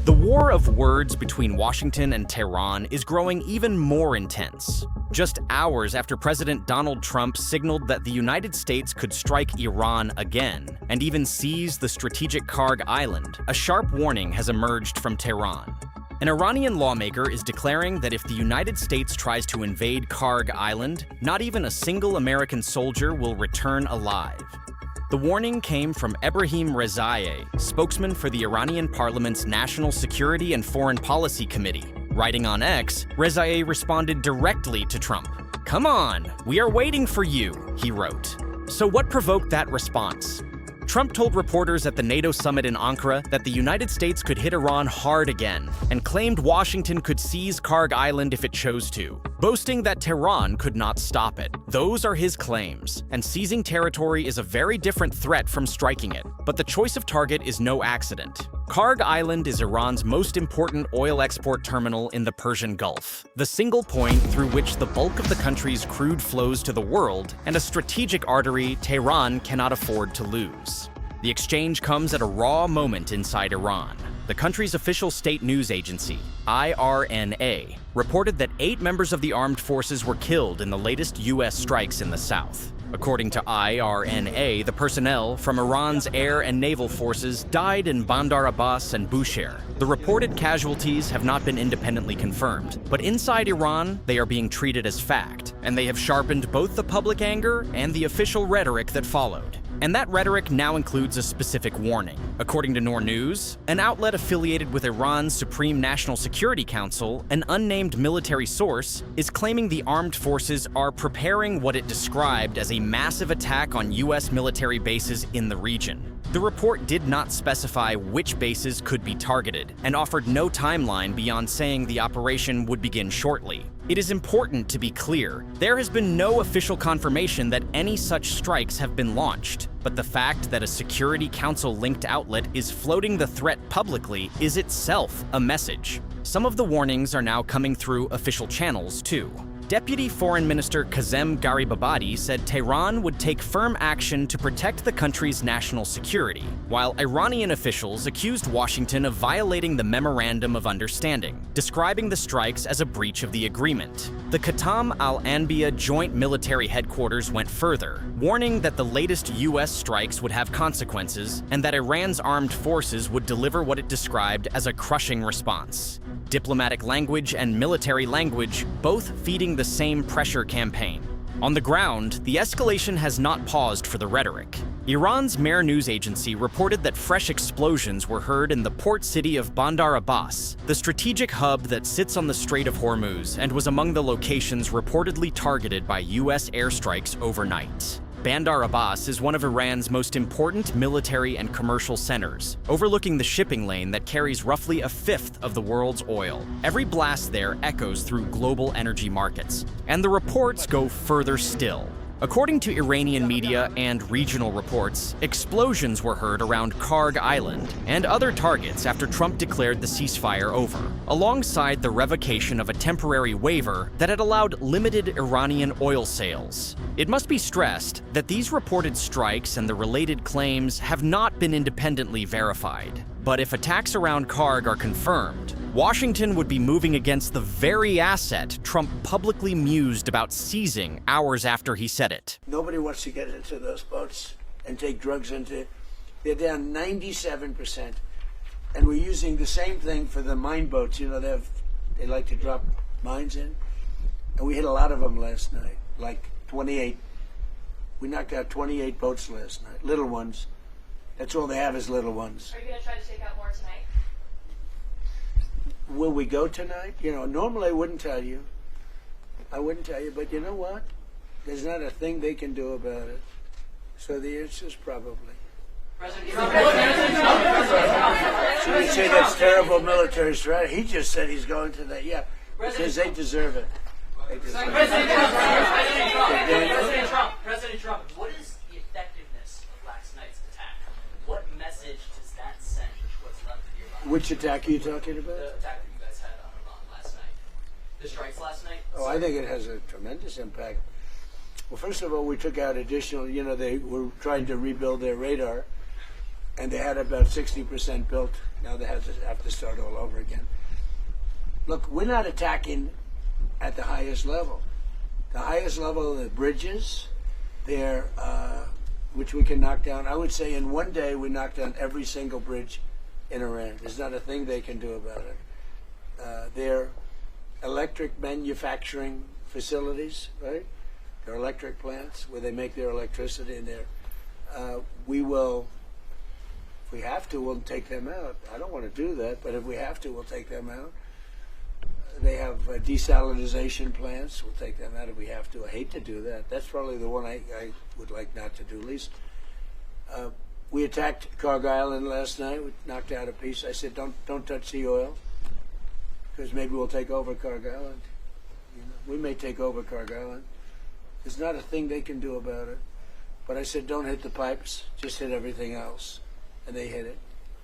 The war of words between Washington and Tehran is growing even more intense. Just hours after President Donald Trump signaled that the United States could strike Iran again, and even seize the strategic Karg Island, a sharp warning has emerged from Tehran. An Iranian lawmaker is declaring that if the United States tries to invade Karg Island, not even a single American soldier will return alive. The warning came from Ebrahim Rezaieh, spokesman for the Iranian parliament's National Security and Foreign Policy Committee. Writing on X, Rezaieh responded directly to Trump. "Come on, we are waiting for you," he wrote. So what provoked that response? Trump told reporters at the NATO summit in Ankara that the United States could hit Iran hard again, and claimed Washington could seize Karg Island if it chose to, boasting that Tehran could not stop it. Those are his claims, and seizing territory is a very different threat from striking it. But the choice of target is no accident. Karg Island is Iran's most important oil export terminal in the Persian Gulf, the single point through which the bulk of the country's crude flows to the world, and a strategic artery Tehran cannot afford to lose. The exchange comes at a raw moment inside Iran. The country's official state news agency, IRNA, reported that 8 members of the armed forces were killed in the latest U.S. strikes in the south. According to IRNA, the personnel from Iran's air and naval forces died in Bandar Abbas and Bushehr. The reported casualties have not been independently confirmed, but inside Iran, they are being treated as fact, and they have sharpened both the public anger and the official rhetoric that followed. And that rhetoric now includes a specific warning. According to Noor News, an outlet affiliated with Iran's Supreme National Security Council, an unnamed military source is claiming the armed forces are preparing what it described as a massive attack on U.S. military bases in the region. The report did not specify which bases could be targeted, and offered no timeline beyond saying the operation would begin shortly. It is important to be clear, there has been no official confirmation that any such strikes have been launched, but the fact that a Security Council-linked outlet is floating the threat publicly is itself a message. Some of the warnings are now coming through official channels, too. Deputy Foreign Minister Kazem Garibabadi said Tehran would take firm action to protect the country's national security, while Iranian officials accused Washington of violating the Memorandum of Understanding, describing the strikes as a breach of the agreement. The Khatam al-Anbiya Joint Military Headquarters went further, warning that the latest U.S. strikes would have consequences and that Iran's armed forces would deliver what it described as a crushing response. Diplomatic language and military language both feeding the same pressure campaign. On the ground, the escalation has not paused for the rhetoric. Iran's Mehr news agency reported that fresh explosions were heard in the port city of Bandar Abbas, the strategic hub that sits on the Strait of Hormuz and was among the locations reportedly targeted by U.S. airstrikes overnight. Bandar Abbas is one of Iran's most important military and commercial centers, overlooking the shipping lane that carries roughly a fifth of the world's oil. Every blast there echoes through global energy markets, and the reports go further still. According to Iranian media and regional reports, explosions were heard around Karg Island and other targets after Trump declared the ceasefire over, alongside the revocation of a temporary waiver that had allowed limited Iranian oil sales. It must be stressed that these reported strikes and the related claims have not been independently verified. But if attacks around Karg are confirmed, Washington would be moving against the very asset Trump publicly mused about seizing hours after he said it. Nobody wants to get into those boats and take drugs into. They're down 97%. And we're using the same thing for the mine boats. You know, they like to drop mines in. And we hit a lot of them last night, like 28. We knocked out 28 boats last night, little ones. That's all they have is little ones. Are you going to try to take out more tonight? Will we go tonight? You know, normally I wouldn't tell you. I wouldn't tell you, but you know what? There's not a thing they can do about it. So the answer is probably. President Trump. So you say that's terrible military strategy. He just said he's going to that. Yeah, because they deserve it. They deserve it. President Trump, what is the effectiveness of last night's attack? What message does that send with what's left of your body? Which attack are you talking about? The attack that you guys had on Iran last night. The strikes last night? Oh, I think it has a tremendous impact. Well, first of all, we took out additional, they were trying to rebuild their radar. and they had about 60% built. Now they have to start all over again. Look, we're not attacking at the highest level. The highest level of the bridges, which we can knock down. I would say in one day we knocked down every single bridge in Iran. There's not a thing they can do about it. Their electric manufacturing facilities, right? Their electric plants where they make their electricity in there. We will, if we have to, we'll take them out. I don't want to do that, but if we have to, we'll take them out. They have desalinization plants. We'll take them out if we have to. I hate to do that. That's probably the one I would like not to do least. We attacked Carg Island last night. We knocked out a piece. I said, don't touch the oil, because maybe we'll take over Carg Island. You know, we may take over Carg Island. There's not a thing they can do about it. But I said, don't hit the pipes. Just hit everything else. And they hit it.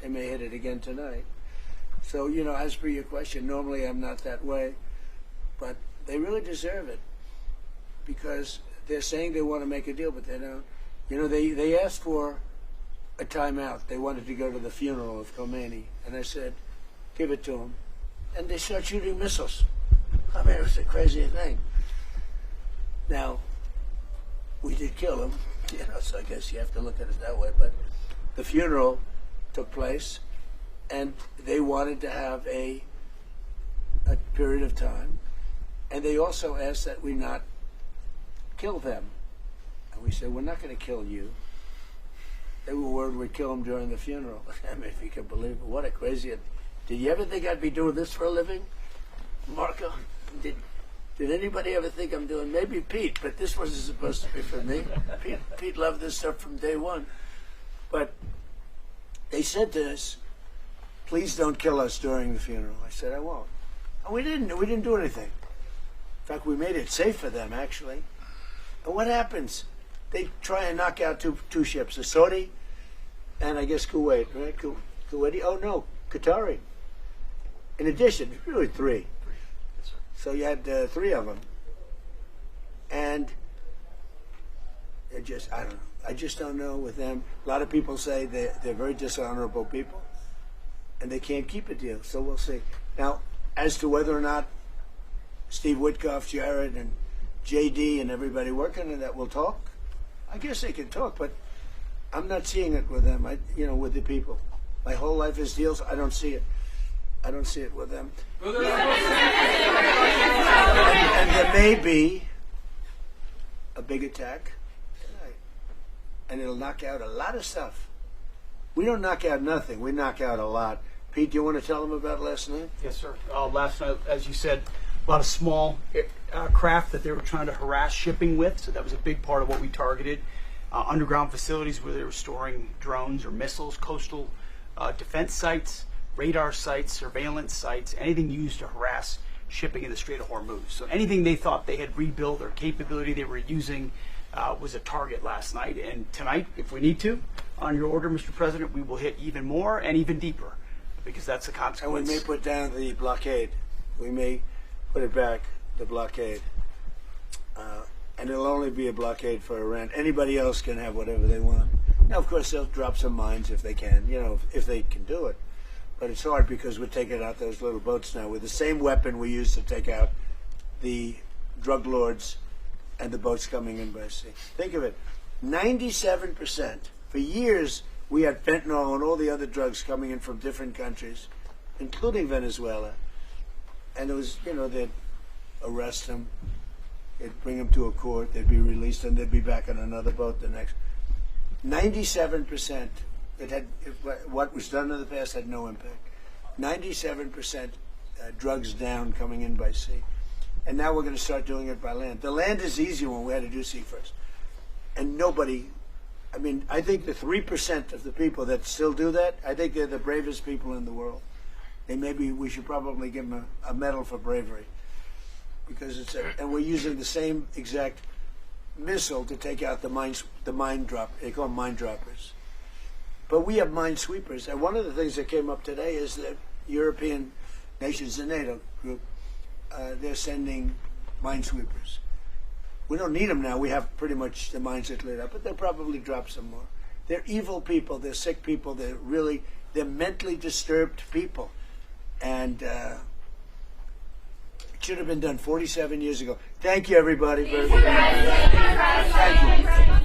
They may hit it again tonight. So, you know, as per your question, normally I'm not that way, but they really deserve it, because they're saying they want to make a deal, but they don't. You know, they asked for a timeout. They wanted to go to the funeral of Khomeini, and I said, give it to them. And they start shooting missiles. I mean, it was the craziest thing. Now, we did kill him, you know, so I guess you have to look at it that way, but the funeral took place, and they wanted to have a period of time. And they also asked that we not kill them. And we said, we're not going to kill you. They were worried we'd kill them during the funeral. I mean, if you can believe it, what a crazy... Did you ever think I'd be doing this for a living, Marco? Did anybody ever think I'm doing... Maybe Pete, but this wasn't supposed to be for me. Pete loved this stuff from day one. But they said to us, please don't kill us during the funeral. I said, I won't. And we didn't do anything. In fact, we made it safe for them, actually. And what happens? They try and knock out two ships, a Saudi and I guess Kuwait, right? Kuwaiti? Oh, no, Qatari. In addition, really three. So you had three of them. And it just, I don't know. I just don't know with them. A lot of people say they're very dishonorable people, and they can't keep a deal. So we'll see. Now, as to whether or not Steve Witkoff, Jared, and JD and everybody working on that will talk, I guess they can talk, but I'm not seeing it with them. With the people. My whole life is deals. I don't see it. I don't see it with them. And there may be a big attack tonight, and it'll knock out a lot of stuff. We don't knock out nothing. We knock out a lot. Pete, do you want to tell them about last night? Yes, sir. Last night, as you said, a lot of small craft that they were trying to harass shipping with, so that was a big part of what we targeted. Underground facilities where they were storing drones or missiles, coastal defense sites, radar sites, surveillance sites, anything used to harass shipping in the Strait of Hormuz. So anything they thought they had rebuilt or capability they were using was a target last night. And tonight, if we need to, on your order, Mr. President, we will hit even more and even deeper, because that's the consequence. And we may put down the blockade. We may put it back, the blockade. And it'll only be a blockade for Iran. Anybody else can have whatever they want. Now, of course, they'll drop some mines if they can, if they can do it. But it's hard because we're taking out those little boats now with the same weapon we used to take out the drug lords and the boats coming in by sea. Think of it, 97%. For years, we had fentanyl and all the other drugs coming in from different countries, including Venezuela. And it was, they'd arrest them, they'd bring them to a court, they'd be released, and they'd be back on another boat the next. 97%. What was done in the past had no impact. 97% drugs down coming in by sea. And now we're going to start doing it by land. The land is easy when we had to do sea first. And nobody, I think the 3% of the people that still do that, I think they're the bravest people in the world. And maybe we should probably give them a medal for bravery. Because and we're using the same exact missile to take out the mine drop. They call them mine droppers. But we have minesweepers. And one of the things that came up today is that European nations, the NATO group, they're sending minesweepers. We don't need them now. We have pretty much the mines that lit up, but they'll probably drop some more. They're evil people. They're sick people. They're mentally disturbed people. And it should have been done 47 years ago. Thank you, everybody. Thank you.